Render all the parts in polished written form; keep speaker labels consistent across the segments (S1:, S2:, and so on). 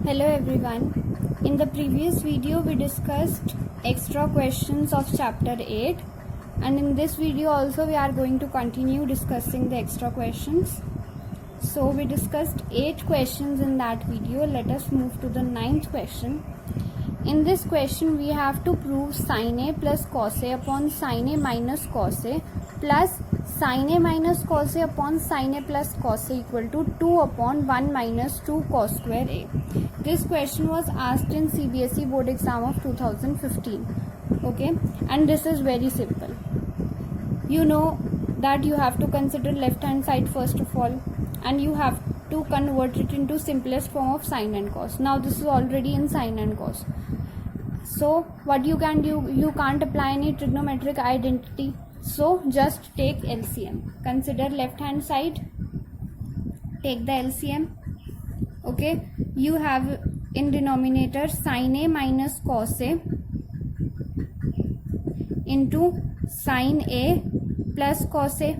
S1: Hello everyone. In the previous video we discussed extra questions of chapter 8, and in this video also we are going to continue discussing the extra questions. So we discussed 8 questions in that video. Let us move to the 9th question. In this question we have to prove sin A plus cos A upon sin A minus cos A plus sin A minus cos A upon sin A plus cos A equal to 2 upon 1 minus 2 cos square A. This question was asked in CBSE board exam of 2015. Okay, and this is very simple. You know that you have to consider left hand side first of all, and you have to convert it into simplest form of sine and cos. Now this is already in sine and cos. So what you can do, you can't apply any trigonometric identity. So just take LCM. Consider left hand side. Take the LCM. Okay, you have in denominator sin A minus cos A into sin A plus cos A,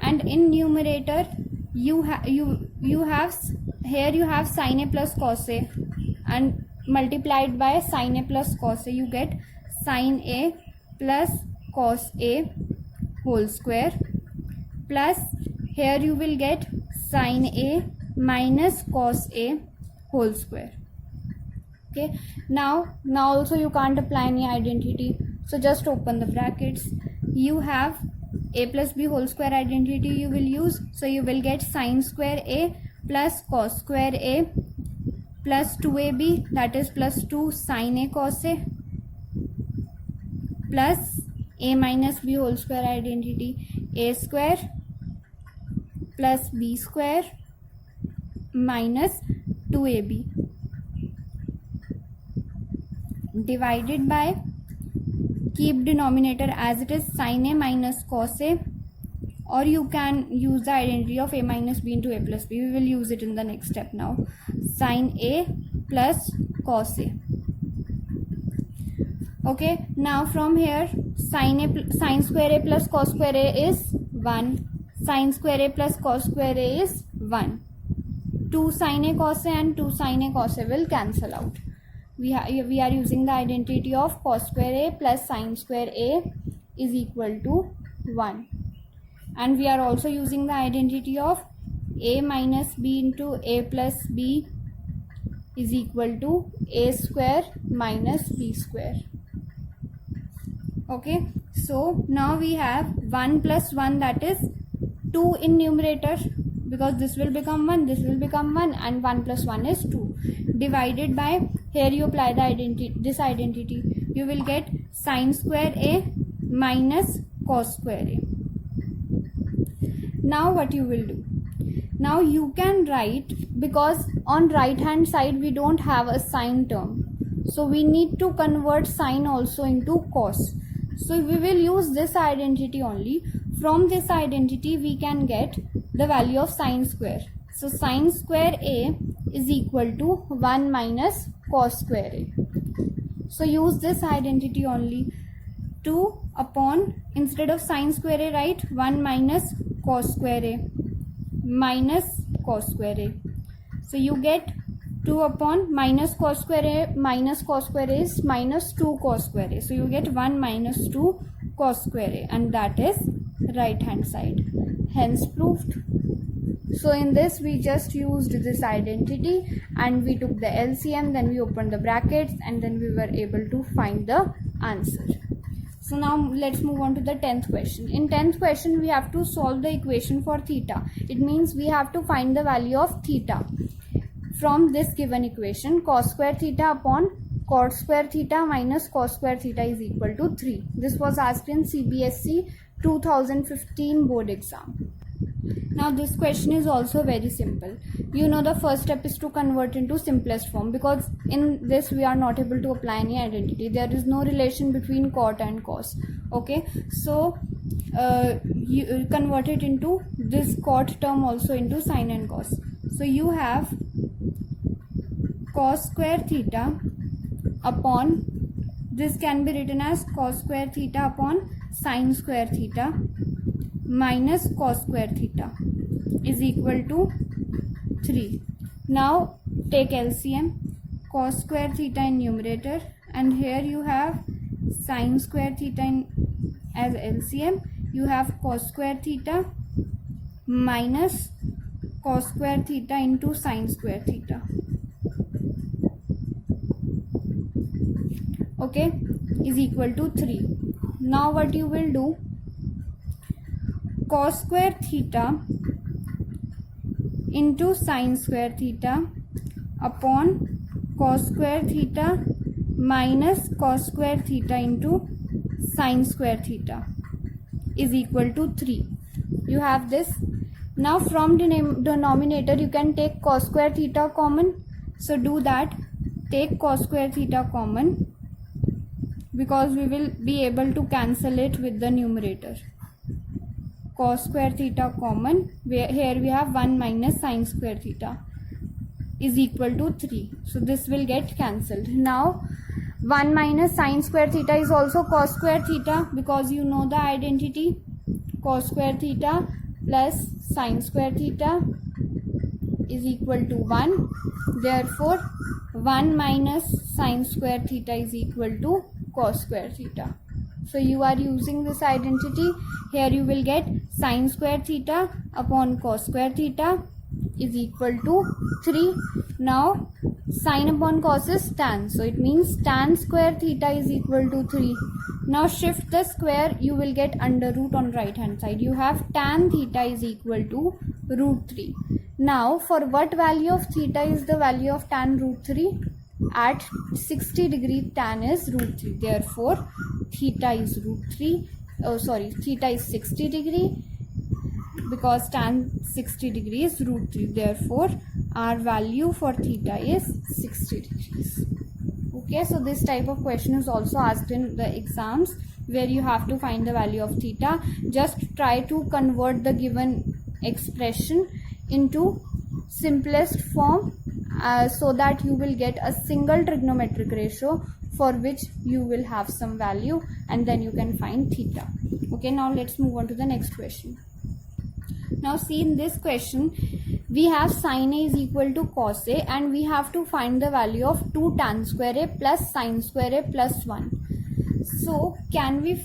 S1: and in numerator you have sin A plus cos A, and multiplied by sin A plus cos A you get sin A plus cos A whole square, plus here you will get sin A minus cos A whole square. Okay, now also you can't apply any identity, so just open the brackets. You have A plus B whole square identity you will use, so you will get sin square A plus cos square A plus 2AB, that is plus 2 sin A cos A, plus A minus B whole square identity, A square plus B square minus 2AB, divided by, keep denominator as it is, sin A minus cos A, or you can use the identity of A minus B into A plus B. We will use it in the next step now. Sin A plus cos A. Okay, now from here sin square A plus cos square A is 1. Sin square A plus cos square A is 1. 2 sin A cos A and 2 sin A cos A will cancel out. We are using the identity of cos square A plus sin square A is equal to 1. And we are also using the identity of A minus B into A plus B is equal to A square minus B square. Okay, so now we have 1 plus 1, that is 2 in numerator, because this will become 1, this will become 1, and 1 plus 1 is 2, divided by, here you apply the identity, you will get sin square A minus cos square A. Now what you will do, now you can write, because on right hand side we don't have a sine term, so we need to convert sine also into cos. So we will use this identity only. From this identity we can get the value of sine square. So sine square A is equal to 1 minus cos square A. So use this identity only. 2 upon, instead of sine square A, write 1 minus cos square A minus cos square A. So you get 2 upon minus cos square A minus cos square A is minus 2 cos square A. So you get 1 minus 2 cos square A, and that is right hand side. Hence proved. So in this we just used this identity and we took the LCM, then we opened the brackets, and then we were able to find the answer. So now let's move on to the 10th question. In 10th question we have to solve the equation for theta. It means we have to find the value of theta from this given equation. Cos square theta upon cot square theta minus cos square theta is equal to 3. This was asked in CBSE 2015 board exam. Now this question is also very simple. You know the first step is to convert into simplest form, because in this we are not able to apply any identity. There is no relation between cot and cos. Okay, so you convert it into this cot term also into sin and cos. So you have cos square theta upon, this can be written as cos square theta upon sin square theta minus cos square theta is equal to 3. Now take LCM, cos square theta in numerator, and here you have sin square theta as LCM. You have cos square theta minus cos square theta into sin square theta. Okay, is equal to 3. Now what you will do, cos square theta into sin square theta upon cos square theta minus cos square theta into sin square theta is equal to 3. You have this. Now from denominator you can take cos square theta common. So do that. Take cos square theta common, because we will be able to cancel it with the numerator. Cos square theta common, here we have 1 minus sin square theta is equal to 3. So this will get cancelled. Now 1 minus sin square theta is also cos square theta, because you know the identity. Cos square theta plus sin square theta is equal to 1. Therefore 1 minus sin square theta is equal to cos square theta. So you are using this identity. Here you will get sin square theta upon cos square theta is equal to 3. Now sin upon cos is tan, so it means tan square theta is equal to 3. Now shift the square, you will get under root on right hand side. You have tan theta is equal to root 3. Now for what value of theta is the value of tan root 3? At 60 degree tan is root 3. Therefore theta is root 3. Theta is 60 degree, because tan 60 degree is root 3. Therefore our value for theta is 60 degrees. Okay, so this type of question is also asked in the exams, where you have to find the value of theta. Just try to convert the given expression into simplest form, so that you will get a single trigonometric ratio for which you will have some value, and then you can find theta. Okay, now let's move on to the next question. Now see, in this question we have sin A is equal to cos A, and we have to find the value of 2 tan square A plus sin square A plus 1. So can we,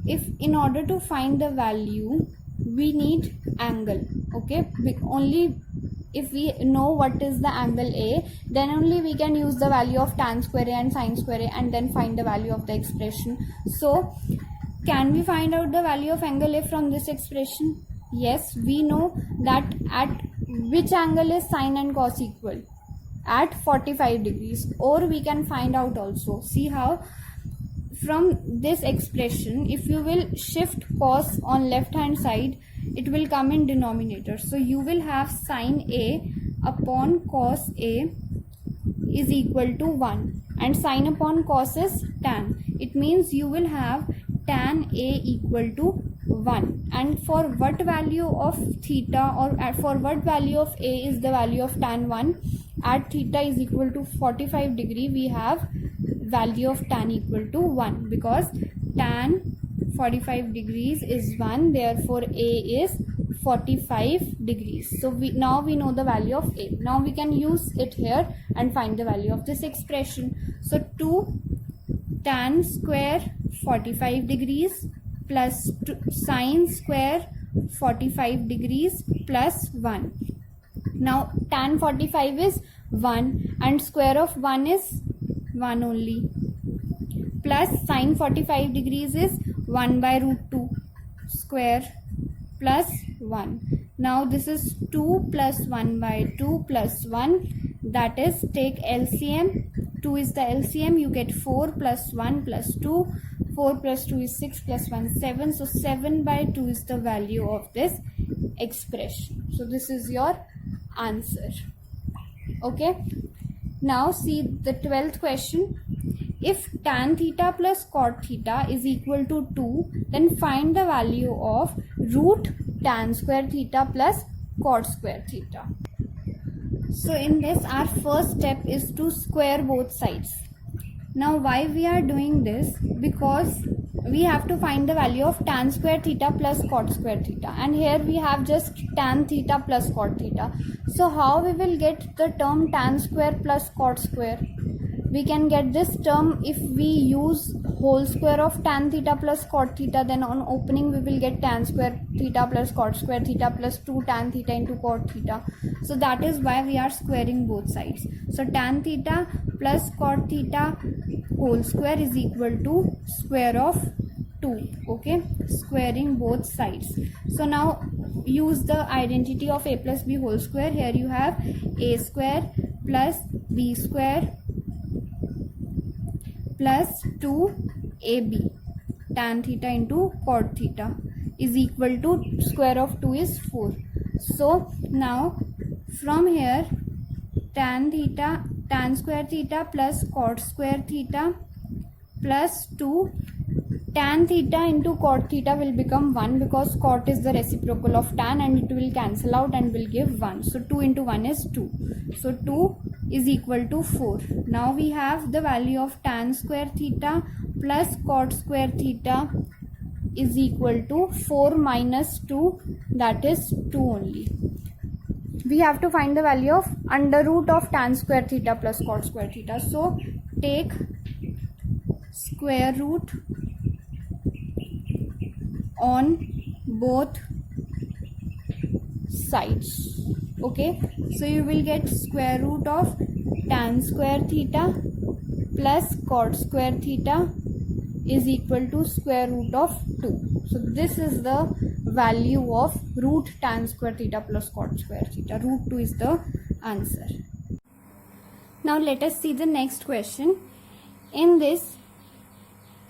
S1: if in order to find the value we need angle, okay, only if we know what is the angle A, then only we can use the value of tan square A and sin square A and then find the value of the expression. So can we find out the value of angle A from this expression? Yes, we know that at which angle is sin and cos equal? At 45 degrees. Or we can find out also. See how? From this expression, if you will shift cos on left hand side, it will come in denominator. So you will have sin A upon cos A is equal to 1, and sin upon cos is tan. It means you will have tan A equal to 1. And for what value of theta, or for what value of A is the value of tan 1? At theta is equal to 45 degree, we have value of tan equal to 1, because tan 45 degrees is 1, therefore A is 45 degrees. So now we know the value of A. Now we can use it here and find the value of this expression. So 2 tan square 45 degrees plus sin square 45 degrees plus 1. Now tan 45 is 1 and square of 1 is 1 only, plus sin 45 degrees is 1 by root 2 square plus 1. Now this is 2 plus 1 by 2 plus 1, that is, take LCM. 2 is the LCM, you get 4 plus 1 plus 2. 4 plus 2 is 6 plus 1 7. So 7 by 2 is the value of this expression. So this is your answer. Okay. Now see the 12th question. If tan theta plus cot theta is equal to 2, then find the value of root tan square theta plus cot square theta. So in this, our first step is to square both sides. Now why we are doing this? Because we have to find the value of tan square theta plus cot square theta, and here we have just tan theta plus cot theta. So how we will get the term tan square plus cot square? We can get this term if we use whole square of tan theta plus cot theta, then on opening we will get tan square theta plus cot square theta plus 2 tan theta into cot theta. So that is why we are squaring both sides. So tan theta plus cot theta whole square is equal to square of 2. Okay, squaring both sides. So now use the identity of a plus b whole square. Here you have a square plus b square plus 2ab tan theta into cot theta is equal to square of 2 is 4. So now from here tan square theta plus cot square theta plus 2 tan theta into cot theta will become 1, because cot is the reciprocal of tan and it will cancel out and will give 1. So 2 into 1 is 2. So 2 is equal to 4. Now we have the value of tan square theta plus cot square theta is equal to 4 minus 2, that is 2 only. We have to find the value of under root of tan square theta plus cot square theta. So take square root on both sides. Okay, so you will get square root of tan square theta plus cot square theta is equal to square root of 2. So this is the value of root tan square theta plus cot square theta. Root 2 is the answer. Now let us see the next question. In this,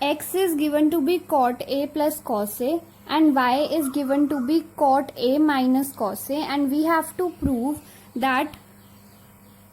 S1: x is given to be cot a plus cos a and y is given to be cot a minus cos a, and we have to prove that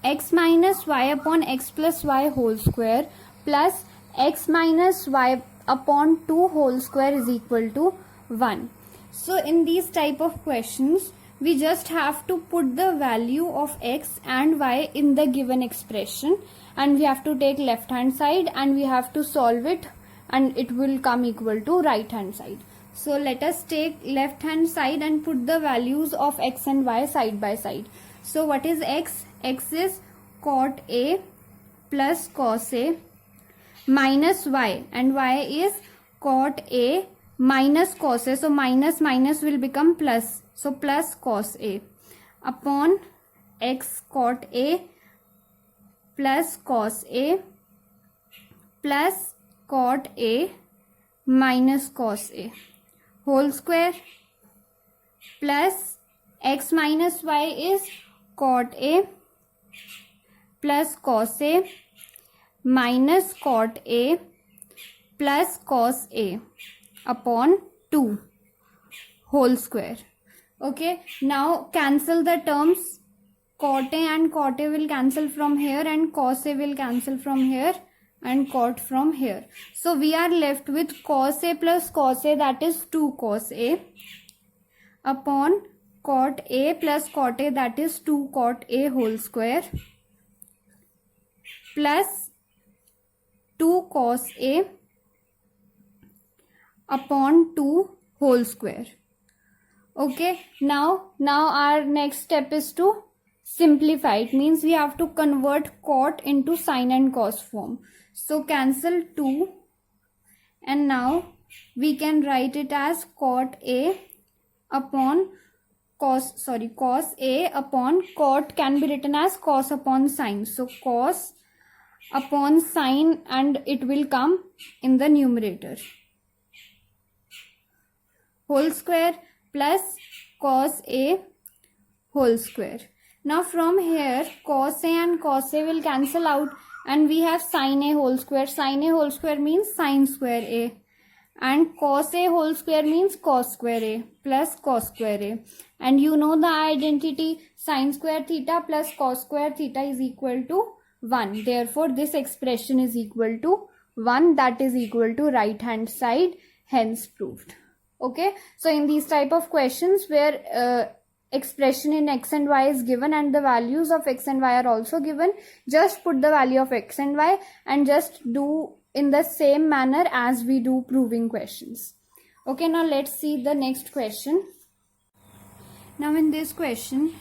S1: x minus y upon x plus y whole square plus x minus y upon 2 whole square is equal to 1. So in these type of questions, we just have to put the value of x and y in the given expression, and we have to take left hand side and we have to solve it, and it will come equal to right hand side. So let us take left hand side and put the values of x and y side by side. So what is x? X is cot a plus cos a minus y, and y is cot a minus cos a. So minus minus will become plus. So plus cos a upon x cot a plus cos a plus cot a minus cos a whole square plus x minus y is cot a plus cos a minus cot a plus cos a upon 2 whole square. Okay, now cancel the terms. Cot a and cot a will cancel from here, and cos a will cancel from here, and cot from here. So we are left with cos a plus cos a, that is 2 cos a upon cot a plus cot a, that is 2 cot a whole square plus 2 cos a upon 2 whole square. Okay, now our next step is to simplify. It means we have to convert cot into sin and cos form. So cancel 2, and now we can write it as cot a upon cos a upon cot can be written as cos upon sin. So cos upon sin, and it will come in the numerator, whole square plus cos a whole square. Now from here cos a and cos a will cancel out, and we have sin a whole square. Sin a whole square means sin square a, and cos a whole square means cos square a plus cos square a. And you know the identity, sin square theta plus cos square theta is equal to 1. Therefore this expression is equal to 1, that is equal to right hand side, hence proved. Okay, so in these type of questions where expression in x and y is given and the values of x and y are also given, just put the value of x and y and just do in the same manner as we do proving questions. Okay, now let's see the next question. Now in this question,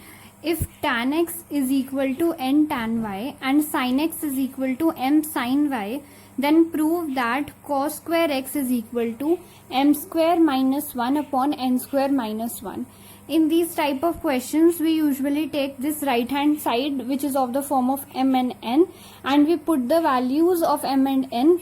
S1: if tan x is equal to n tan y and sin x is equal to m sin y, then prove that cos square x is equal to m square minus 1 upon n square minus 1. In these type of questions, we usually take this right hand side, which is of the form of m and n, and we put the values of m and n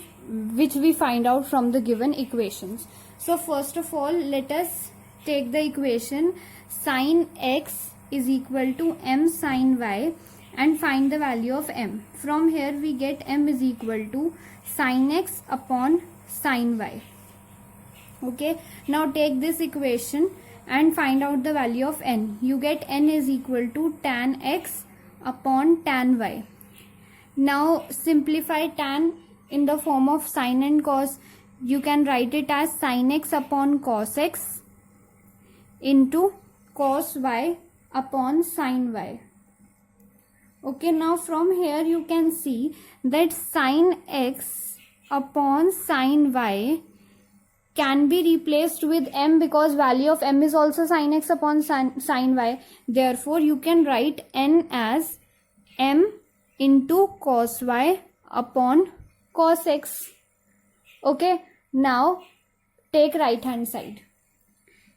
S1: which we find out from the given equations. So first of all, let us take the equation sin x is equal to m sin y and find the value of m. From here we get m is equal to sin x upon sin y. Okay, now take this equation and find out the value of n. You get n is equal to tan x upon tan y. Now simplify tan in the form of sin and cos. You can write it as sin x upon cos x into cos y upon sin y. Okay, now from here you can see that sin x upon sin y can be replaced with m because value of m is also sin x upon sin y. Therefore, you can write n as m into cos y upon cos x. Okay, now take right hand side.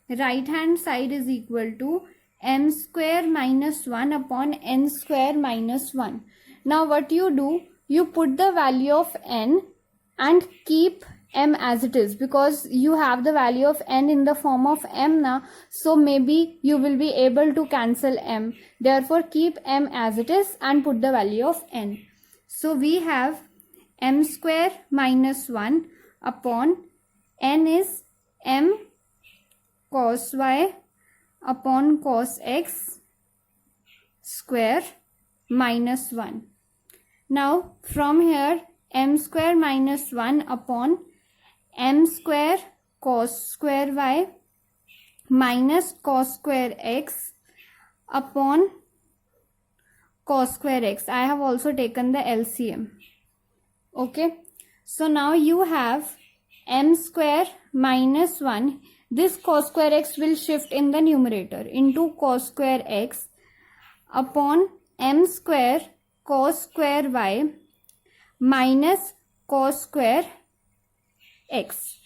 S1: Right hand side is equal to m square minus 1 upon n square minus 1. Now what you do, you put the value of n and keep m as it is, because you have the value of n in the form of m now, so maybe you will be able to cancel m. Therefore keep m as it is and put the value of n. So we have m square minus 1 upon n is m cos y upon cos x square minus 1. Now from here m square minus 1 upon m square cos square y minus cos square x upon cos square x. I have also taken the LCM. Okay, so now you have m square minus 1. This cos square x will shift in the numerator into cos square x upon m square cos square y minus cos square x.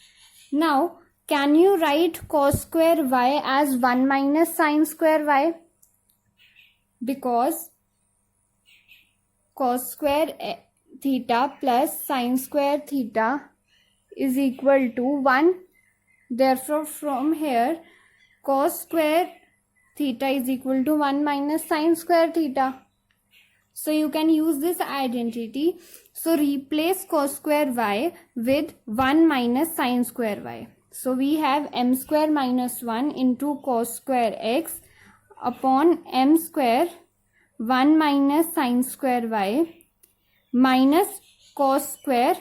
S1: Now can you write cos square y as 1 minus sin square y? Because cos square theta plus sin square theta is equal to 1. Therefore from here cos square theta is equal to 1 minus sin square theta. So you can use this identity. So replace cos square y with 1 minus sin square y. So we have m square minus 1 into cos square x upon m square 1 minus sin square y minus cos square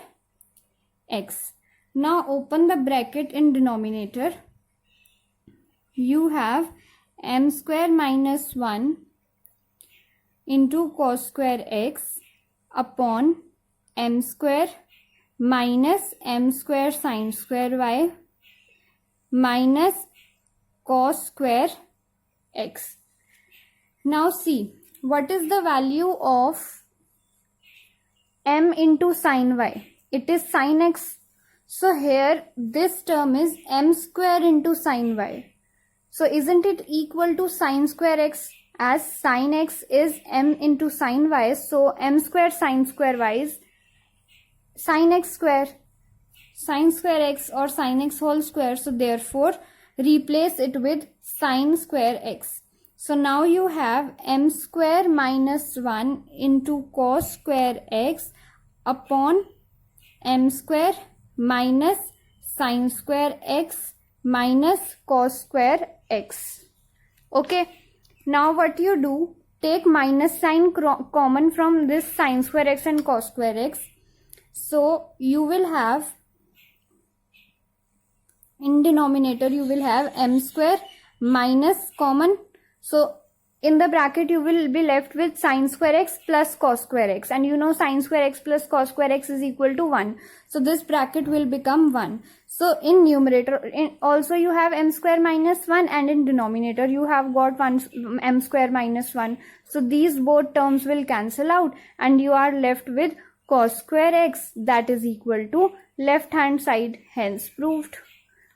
S1: x. Now open the bracket in denominator. You have m square minus 1 into cos square x upon m square minus m square sin square y minus cos square x. Now see, what is the value of m into sin y? It is sin x. So here this term is m square into sin y. So isn't it equal to sin square x? As sin x is m into sin y, so m square sin square y is sin x square, sin square x or sin x whole square. So therefore replace it with sin square x. So now you have m square minus 1 into cos square x upon m square minus sin square x minus cos square x. Okay. Now what you do, take minus sign common from this sin square x and cos square x. So you will have, in denominator you will have m square minus common. So in the bracket you will be left with sin square x plus cos square x, and you know sin square x plus cos square x is equal to 1. So this bracket will become 1. So in numerator also you have m square minus 1, and in denominator you have got 1 m square minus 1. So these both terms will cancel out and you are left with cos square x, that is equal to left hand side, hence proved.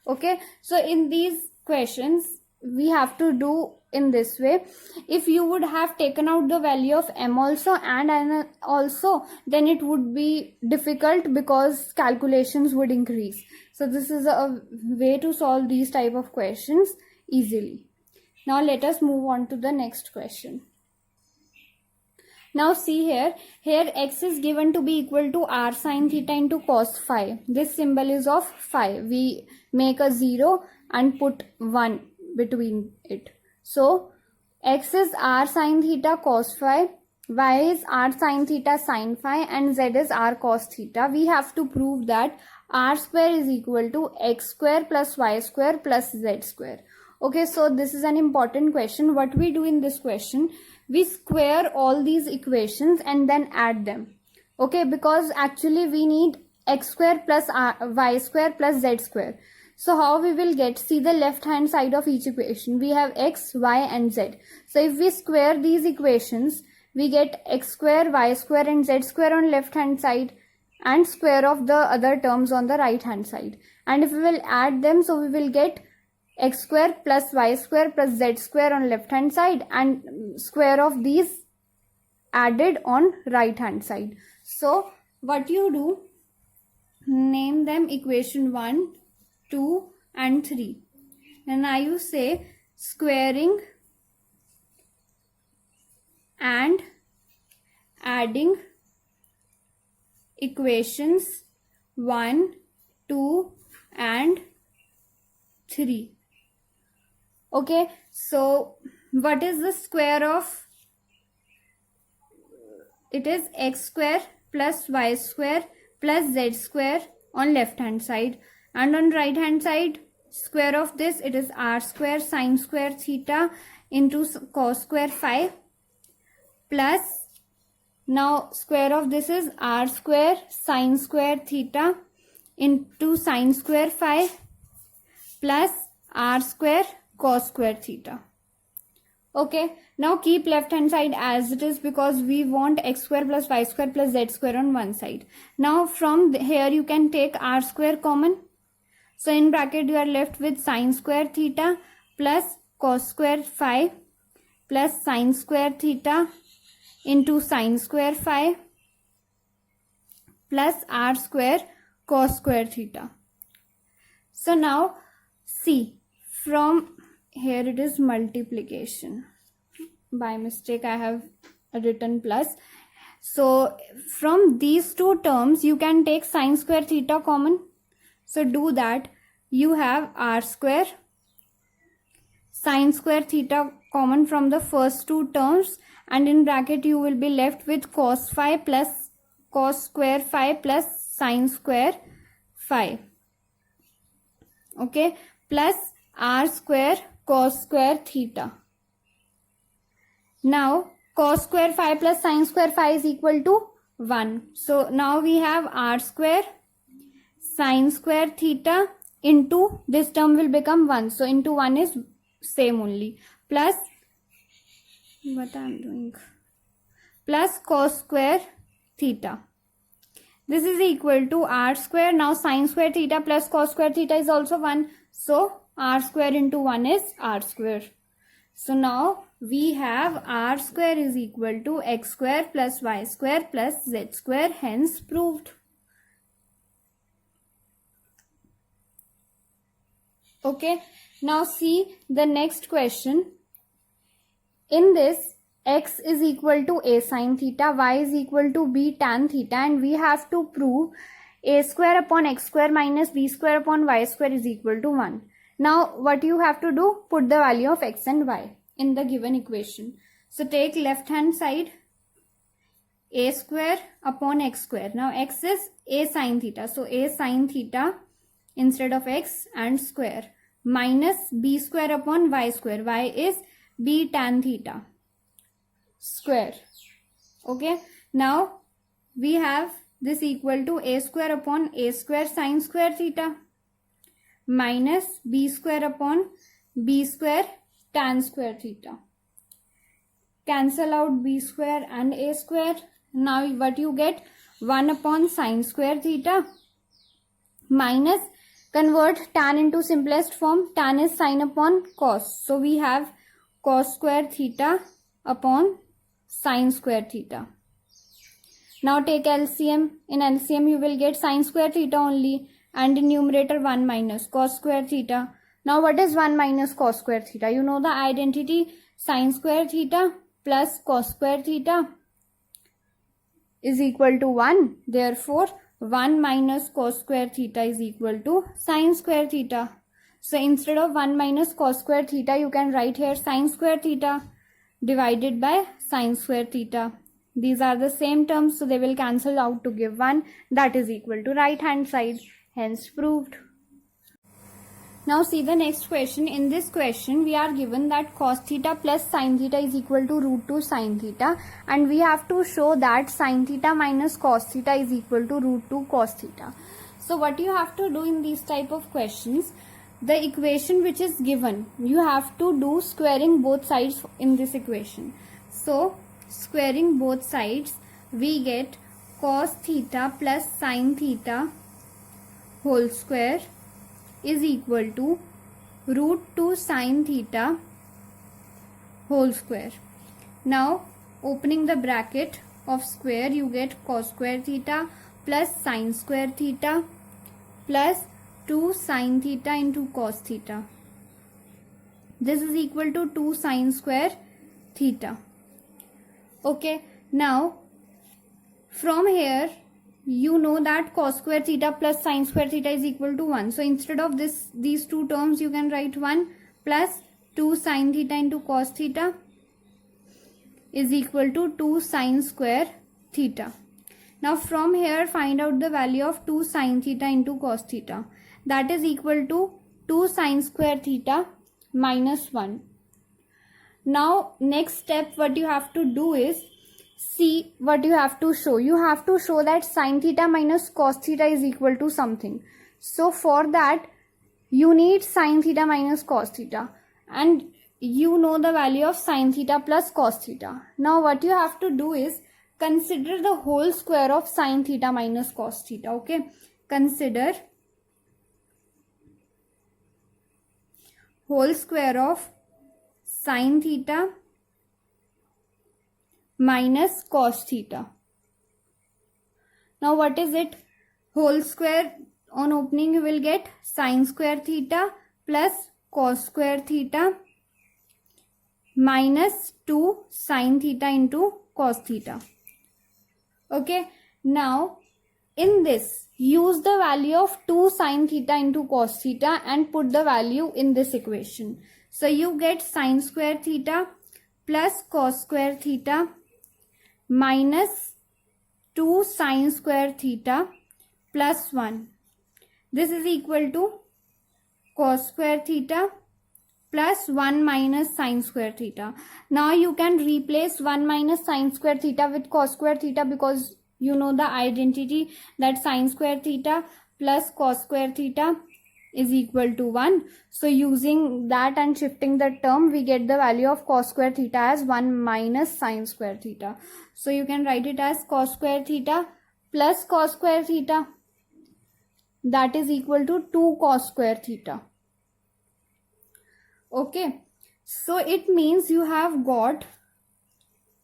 S1: Okay, so in these questions we have to do in this way. If you would have taken out the value of m also and n also, then it would be difficult because calculations would increase. So this is a way to solve these type of questions easily. Now let us move on to the next question. Now see here x is given to be equal to r sin theta into cos phi. This symbol is of phi. We make a 0 and put 1 between it. So x is r sin theta cos phi, y is r sin theta sin phi, and z is r cos theta. We have to prove that r square is equal to x square plus y square plus z square. Okay, so this is an important question. What we do in this question, we square all these equations and then add them. Okay, because actually we need x square plus y square plus z square. So how we will get, see the left hand side of each equation, we have x, y and z. So if we square these equations, we get x square, y square and z square on left hand side, and square of the other terms on the right hand side. And if we will add them, so we will get x square plus y square plus z square on left hand side, and square of these added on right hand side. So what you do, name them equation 1, 2 and 3, and now you say squaring and adding equations 1, 2 and 3. Okay, so what is the square of, it is x square plus y square plus z square on left hand side, and on right hand side square of this, it is r square sin square theta into cos square phi, plus now square of this is r square sin square theta into sin square phi plus r square cos square theta. Okay, now keep left hand side as it is because we want x square plus y square plus z square on one side. Now from here you can take r square common. So in bracket you are left with sin square theta plus cos square phi plus sin square theta into sin square phi plus r square cos square theta. So now see, from here it is multiplication. By mistake I have written plus. So from these two terms you can take sin square theta common. So do that. You have r square sin square theta common from the first two terms, and in bracket you will be left with cos phi plus cos square phi plus sin square phi. Okay, plus r square cos square theta. Now cos square phi plus sin square phi is equal to 1. So now we have r square sin square theta into this term will become 1. So into 1 is same only, plus what I am doing, plus cos square theta. This is equal to r square. Now sin square theta plus cos square theta is also 1. So r square into 1 is r square. So now we have r square is equal to x square plus y square plus z square, hence proved. Okay, now see the next question. In this, x is equal to a sin theta, y is equal to b tan theta, and we have to prove a square upon x square minus b square upon y square is equal to 1. Now what you have to do, put the value of x and y in the given equation. So take left hand side, a square upon x square. Now x is a sin theta, so a sin theta instead of x and square, minus b square upon y square, y is b tan theta. square. Okay, now we have this equal to a square upon a square sine square theta minus b square upon b square tan square theta. Cancel out b square and a square. Now what you get? 1 upon sine square theta minus, convert tan into simplest form. Tan is sine upon cos. So we have cos square theta upon sine square theta. Now take LCM. In LCM you will get sine square theta only, and in numerator 1 minus cos square theta. Now what is 1 minus cos square theta? You know the identity, sine square theta plus cos square theta is equal to 1. Therefore 1 minus cos square theta is equal to sine square theta. So instead of 1 minus cos square theta, you can write here sine square theta divided by sine square theta. These are the same terms, so they will cancel out to give 1. That is equal to right hand side. Hence proved. Now see the next question. In this question we are given that cos theta plus sin theta is equal to root 2 sin theta, and we have to show that sin theta minus cos theta is equal to root 2 cos theta. So what you have to do in these type of questions, the equation which is given, you have to do squaring both sides in this equation. So squaring both sides, we get cos theta plus sin theta whole square is equal to root 2 sin theta whole square. Now opening the bracket of square, you get cos square theta plus sin square theta plus 2 sin theta into cos theta. This is equal to 2 sin square theta. Okay, now from here you know that cos square theta plus sin square theta is equal to 1. So instead of these two terms, you can write 1 plus 2 sin theta into cos theta is equal to 2 sin square theta. Now from here find out the value of 2 sin theta into cos theta. That is equal to 2 sin square theta minus 1. Now next step what you have to do is, see what you have to show. You have to show that sin theta minus cos theta is equal to something. So for that you need sin theta minus cos theta, and you know the value of sin theta plus cos theta. Now what you have to do is consider the whole square of sin theta minus cos theta. Okay, consider whole square of sin theta minus cos theta. Now what is it? Whole square, on opening you will get sin square theta plus cos square theta minus 2 sin theta into cos theta. Okay, now in this use the value of 2 sin theta into cos theta and put the value in this equation. So you get sin square theta plus cos square theta minus 2 sin square theta plus 1. This is equal to cos square theta plus 1 minus sin square theta. Now you can replace 1 minus sin square theta with cos square theta, because you know the identity that sin square theta plus cos square theta is equal to 1. So using that and shifting the term, we get the value of cos square theta as 1 minus sin square theta. So you can write it as cos square theta plus cos square theta, that is equal to 2 cos square theta. Okay, so it means you have got,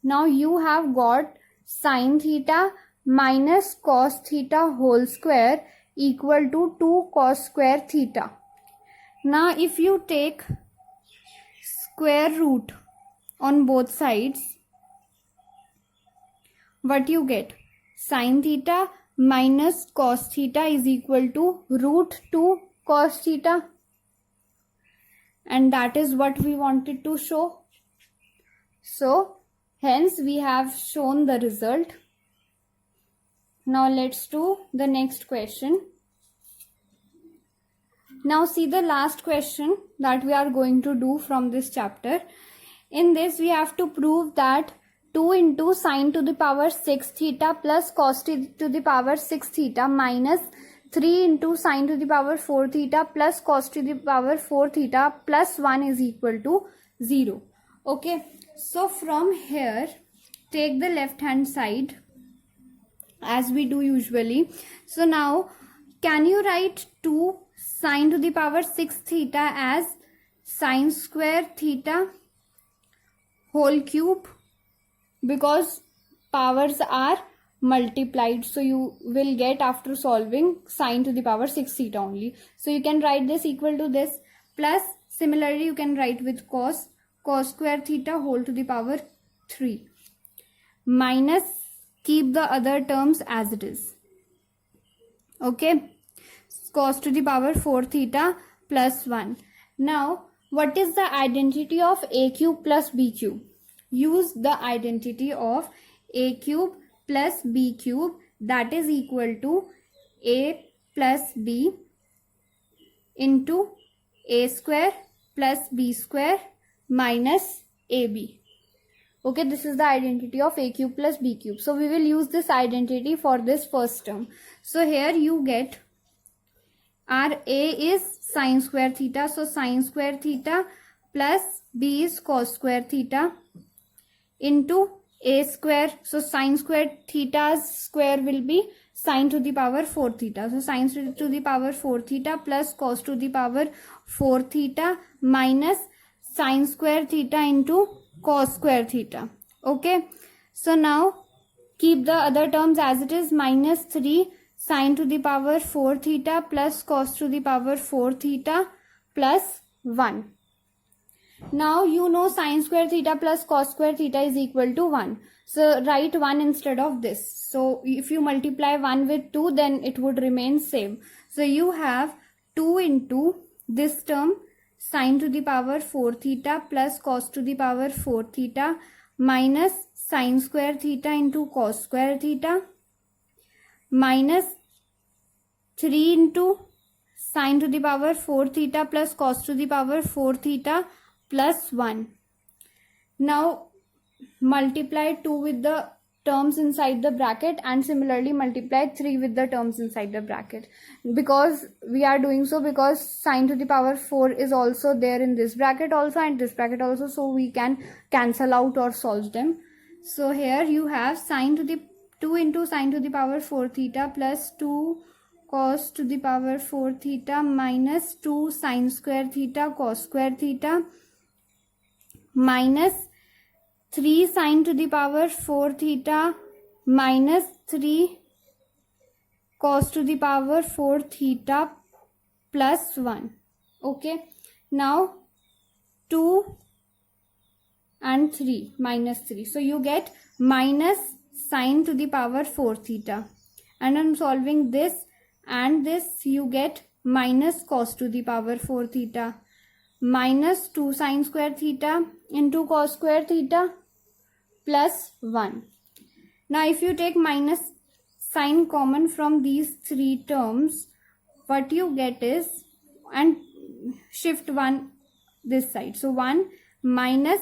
S1: now you have got sin theta minus cos theta whole square equal to 2 cos square theta. Now if you take square root on both sides, what you get? Sin theta minus cos theta is equal to root 2 cos theta, and that is what we wanted to show. So hence we have shown the result. Now let's do the next question. Now see the last question that we are going to do from this chapter. In this we have to prove that 2 into sine to the power 6 theta plus cos to the power 6 theta minus 3 into sine to the power 4 theta plus cos to the power 4 theta plus 1 is equal to 0. Okay, so from here take the left hand side as we do usually. So now can you write 2 sine to the power 6 theta as sine square theta whole cube, because powers are multiplied, so you will get after solving sine to the power 6 theta only. So you can write this equal to this, plus similarly you can write with cos square theta whole to the power 3 minus, keep the other terms as it is. Okay, cos to the power 4 theta plus 1. Now what is the identity of a cube plus b cube? Use the identity of a cube plus b cube, that is equal to a plus b into a square plus b square minus ab. Okay, this is the identity of a cube plus b cube. So we will use this identity for this first term. So here you get our a is sine square theta, so sine square theta plus b is cos square theta into a square, so sine square theta's square will be sine to the power 4 theta, so sine to the power 4 theta plus cos to the power 4 theta minus sine square theta into cos square theta. Okay, so now keep the other terms as it is, minus 3 sine to the power 4 theta plus cos to the power 4 theta plus 1. Now you know sine square theta plus cos square theta is equal to 1. So write 1 instead of this. So if you multiply 1 with 2, then it would remain same. So you have 2 into this term sine to the power 4 theta plus cos to the power 4 theta minus sine square theta into cos square theta minus 3 into sine to the power 4 theta plus cos to the power 4 theta plus 1. Now multiply 2 with the terms inside the bracket and similarly multiply 3 with the terms inside the bracket, because we are doing so because sine to the power 4 is also there in this bracket also and this bracket also, so we can cancel out or solve them. So here you have sine to the 2 into sine to the power 4 theta plus 2 cos to the power 4 theta minus 2 sine square theta cos square theta minus 3 sine to the power 4 theta minus 3 cos to the power 4 theta plus 1. Okay, now 2 and 3 minus 3, so you get minus sine to the power 4 theta, and on solving this and this you get minus cos to the power 4 theta minus 2 sine square theta into cos square theta plus 1. Now if you take minus sign common from these three terms, what you get is, and shift 1 this side, so 1 minus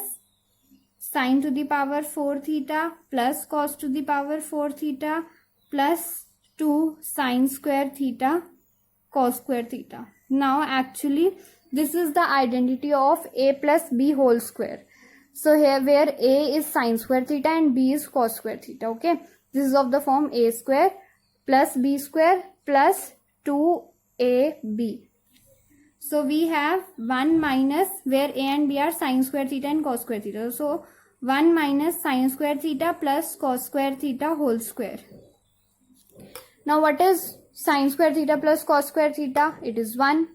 S1: sine to the power 4 theta plus cos to the power 4 theta plus 2 sine square theta cos square theta. Now actually this is the identity of a plus b whole square. So here where a is sine square theta and b is cos square theta. Okay, this is of the form a square plus b square plus 2ab. So we have 1 minus, where a and b are sine square theta and cos square theta, so 1 minus sine square theta plus cos square theta whole square. Now what is sine square theta plus cos square theta? It is 1,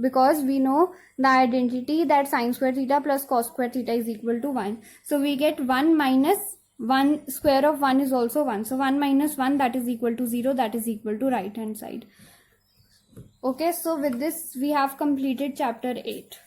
S1: because we know the identity that sine square theta plus cos square theta is equal to 1. So we get 1 minus 1 square of 1 is also 1. So 1 minus 1, that is equal to 0, that is equal to right hand side. Okay, so with this we have completed chapter 8.